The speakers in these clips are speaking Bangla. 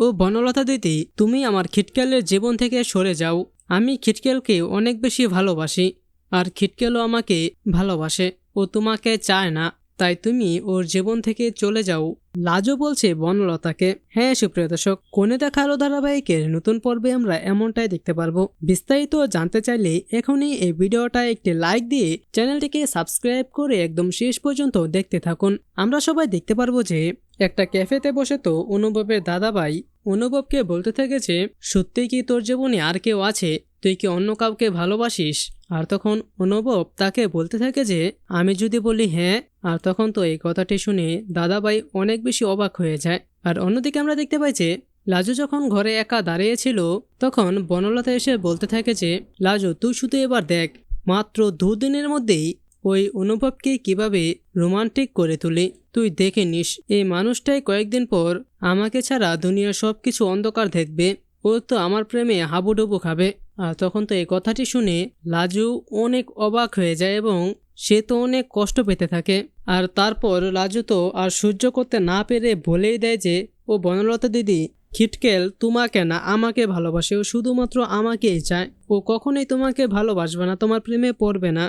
ও বনলতা দিদি, তুমি আমার খিটকেলের জীবন থেকে সরে যাও। আমি খিটকেলকে অনেক বেশি ভালোবাসি, আর খিটকেলও আমাকে ভালোবাসে। ও তোমাকে চায় না, তাই তুমি ওর জীবন থেকে চলে যাও। লাজু বলছে বনলতাকে। হ্যাঁ সুপ্রিয় দর্শক, কোণে দেখা আলো ধারাবাহিকের নতুন পর্বে আমরা এমনটাই দেখতে পারবো। বিস্তারিত জানতে চাইলে এখনই এই ভিডিওটা একটি লাইক দিয়ে চ্যানেলটিকে সাবস্ক্রাইব করে একদম শেষ পর্যন্ত দেখতে থাকুন। আমরা সবাই দেখতে পারবো যে একটা ক্যাফেতে বসে তো অনুভবের দাদাভাই অনুভবকে বলতে থেকেছে, সত্যি কি তোর জীবনে আর কেউ আছে? তুই কি অন্য কাউকে ভালোবাসিস? আর তখন অনুভব তাকে বলতে থাকে যে আমি যদি বলি হ্যাঁ, আর তখন তো এই কথাটি শুনে দাদাভাই অনেক বেশি অবাক হয়ে যায়। আর অন্যদিকে আমরা দেখতে পাই যে লাজু যখন ঘরে একা দাঁড়িয়েছিল তখন বনলতা এসে বলতে থাকে যে লাজু, তুই শুধু এবার দেখ, মাত্র 2 দিনের মধ্যেই ওই অনুভবকে কিভাবে রোমান্টিক করে তুলি। তুই দেখে নিস, এই মানুষটাই কয়েকদিন পর আমাকে ছাড়া দুনিয়ার সবকিছু অন্ধকার দেখবে। ও তো আমার প্রেমে হাবুডুবু খাবে। আর তখন তো এই কথাটি শুনে লাজু অনেক অবাক হয়ে যায় এবং সে তো অনেক কষ্ট পেতে থাকে। আর তারপর লাজু তো আর সহ্য করতে না পেরে বলেই দেয় যে ও বনলতা দিদি, খিটকেল তোমাকে না আমাকে ভালোবাসে, ও শুধুমাত্র আমাকেই চায়। ও কখনোই তোমাকে ভালোবাসবে না, তোমার প্রেমে পড়বে না,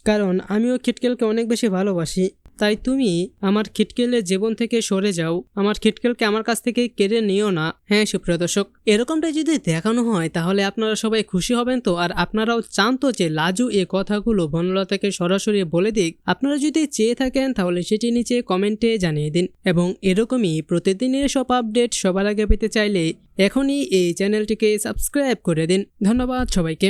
কারণ আমিও খিটকেলকে অনেক বেশি ভালোবাসি। তাই তুমি আমার খিটকেলের জীবন থেকে সরে যাও, আমার খিটকেলকে আমার কাছ থেকে কেড়ে নিও না। হ্যাঁ সুপ্রিয় দর্শক, এরকমটাই যদি দেখানো হয় তাহলে আপনারা সবাই খুশি হবেন তো? আর আপনারাও চান তো যে লাজু এই কথাগুলো বনলতাকে সরাসরি বলে দিক? আপনারা যদি চেয়ে থাকেন তাহলে সেটি নিচে কমেন্টে জানিয়ে দিন। এবং এরকমই প্রতিদিনের সব আপডেট সবার আগে পেতে চাইলে এখনই এই চ্যানেলটিকে সাবস্ক্রাইব করে দিন। ধন্যবাদ সবাইকে।